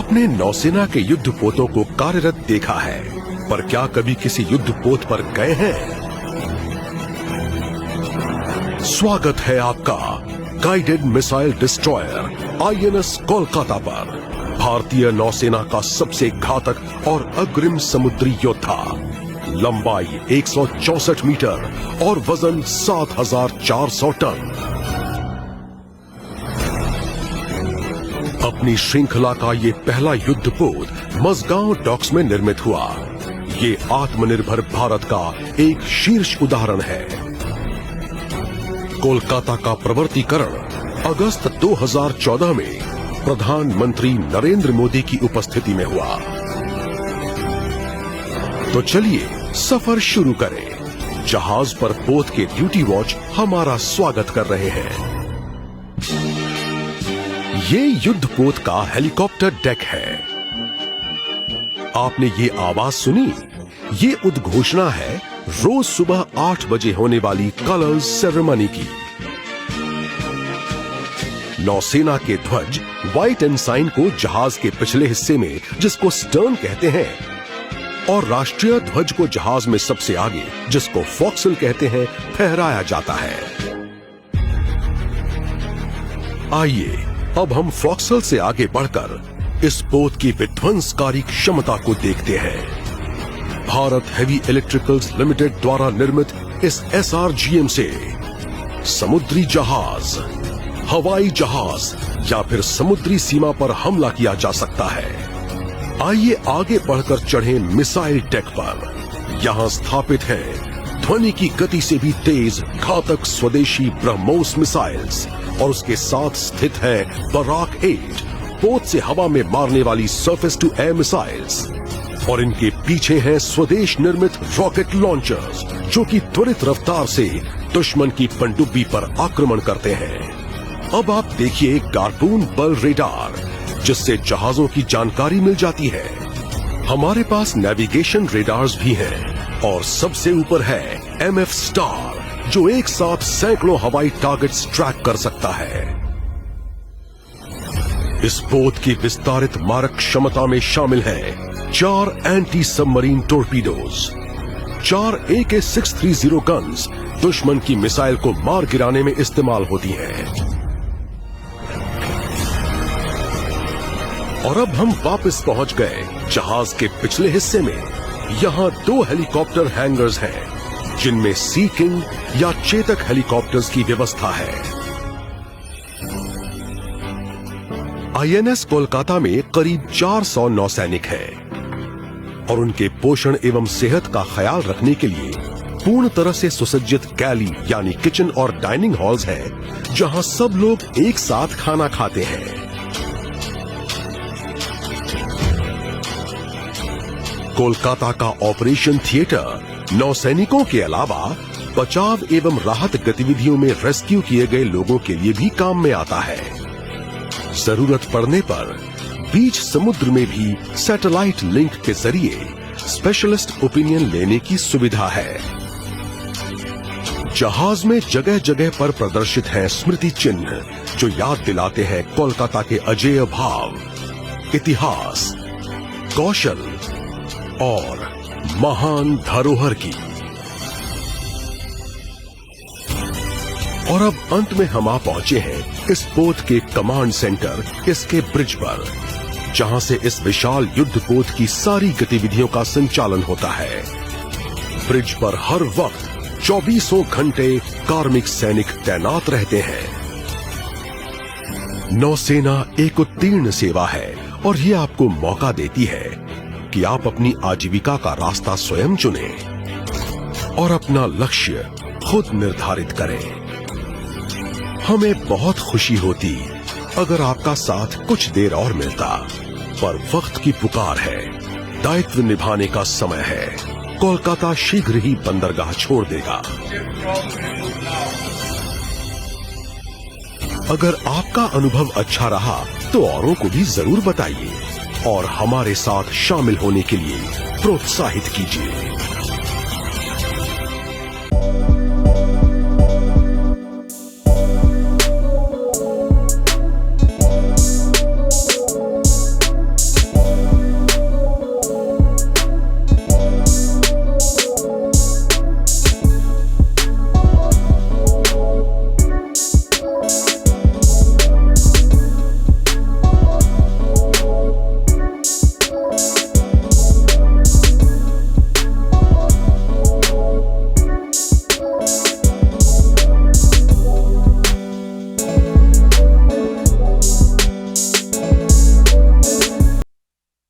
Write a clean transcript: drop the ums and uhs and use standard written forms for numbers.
आपने नौसेना के युद्धपोतों को कार्यरत देखा है, पर क्या कभी किसी युद्धपोत पर गए हैं? स्वागत है आपका guided missile destroyer INS Kolkata पर। भारतीय नौसेना का सबसे घातक और अग्रिम समुद्री योद्धा। लंबाई 164 मीटर और वजन 7,400 टन। अपनी श्रृंखला का ये पहला युद्धपोत मजगांव डॉक्स में निर्मित हुआ। ये आत्मनिर्भर भारत का एक शीर्ष उदाहरण है। कोलकाता का प्रवर्तीकरण अगस्त 2014 में प्रधानमंत्री नरेंद्र मोदी की उपस्थिति में हुआ। तो चलिए सफर शुरू करें। जहाज पर पोत के ड्यूटी वॉच हमारा स्वागत कर रहे हैं। ये युद्धपोत का हेलीकॉप्टर डेक है। आपने ये आवाज सुनी? ये उद्घोषणा है रोज सुबह 8 बजे होने वाली कलर्स सेरेमनी की। नौसेना के ध्वज व्हाइट एनसाइन को जहाज के पिछले हिस्से में, जिसको स्टर्न कहते हैं, और राष्ट्रीय ध्वज को जहाज में सबसे आगे, जिसको फोक्सल कहते हैं, फहराया जाता है। आइए अब हम फोक्सल से आगे बढ़कर इस पोत की विध्वंसकारी क्षमता को देखते हैं। भारत हेवी इलेक्ट्रिकल्स लिमिटेड द्वारा निर्मित इस एसआरजीएम से समुद्री जहाज, हवाई जहाज या फिर समुद्री सीमा पर हमला किया जा सकता है। आइए आगे बढ़कर चढ़ें मिसाइल डेक पर। यहां स्थापित है ध्वनि की गति से भी तेज घातक स्वदेशी ब्रह्मोस मिसाइल्स, और उसके साथ स्थित है बराक 8 पोत से हवा में मारने वाली सरफेस टू एयर मिसाइल्स, और इनके पीछे हैं स्वदेश निर्मित रॉकेट लॉन्चर्स, जो कि त्वरित रफ्तार से दुश्मन की पनडुब्बी पर आक्रमण करते हैं। अब आप देखिए गार्पून बल रेडार, जिससे जहाजों की जानकारी मिल जाती है। हमारे पास नेविगेशन रेडार्स भी हैं, और सबसे ऊपर है एमएफ स्टार, जो एक साथ सैकड़ों हवाई टारगेट्स ट्रैक कर सकता है। इस पोत की विस्तारित मारक क्षमता में शामिल है 4 एंटी सबमरीन टोरपीडोज, 4 AK-630 गन्स दुश्मन की मिसाइल को मार गिराने में इस्तेमाल होती हैं। और अब हम वापस पहुंच गए जहाज के पिछले हिस्से में। यहाँ 2 हेलीकॉप्टर हैंगर्स हैं, जिनमें सी किंग या चेतक हेलीकॉप्टर्स की व्यवस्था है। आईएनएस कोलकाता में करीब 400 नौसैनिक हैं, और उनके पोषण एवं सेहत का ख्याल रखने के लिए पूर्ण तरह से सुसज्जित गैली यानी किचन और डाइनिंग हॉल्स हैं, जहां सब लोग एक साथ खाना खाते हैं। कोलकाता का ऑपरेशन थिएटर नौसैनिकों के अलावा बचाव एवं राहत गतिविधियों में रेस्क्यू किए गए लोगों के लिए भी काम में आता है। जरूरत पड़ने पर बीच समुद्र में भी सैटेलाइट लिंक के जरिए स्पेशलिस्ट ओपिनियन लेने की सुविधा है। जहाज में जगह जगह पर प्रदर्शित हैं स्मृति चिन्ह, जो याद दिलाते हैं कोलकाता के अजेय भाव, इतिहास, कौशल और महान धरोहर की। और अब अंत में हम आ पहुंचे हैं इस पोत के कमांड सेंटर, इसके ब्रिज पर, जहां से इस विशाल युद्धपोत की सारी गतिविधियों का संचालन होता है। ब्रिज पर हर वक्त 24 घंटे कार्मिक सैनिक तैनात रहते हैं। नौसेना एक उत्तीर्ण सेवा है, और ये आपको मौका देती है कि आप अपनी आजीविका का रास्ता स्वयं चुनें और अपना लक्ष्य खुद निर्धारित करें। हमें बहुत खुशी होती अगर आपका साथ कुछ देर और मिलता, पर वक्त की पुकार है, दायित्व निभाने का समय है। कोलकाता शीघ्र ही बंदरगाह छोड़ देगा। अगर आपका अनुभव अच्छा रहा तो औरों को भी जरूर बताइए, और हमारे साथ शामिल होने के लिए प्रोत्साहित कीजिए।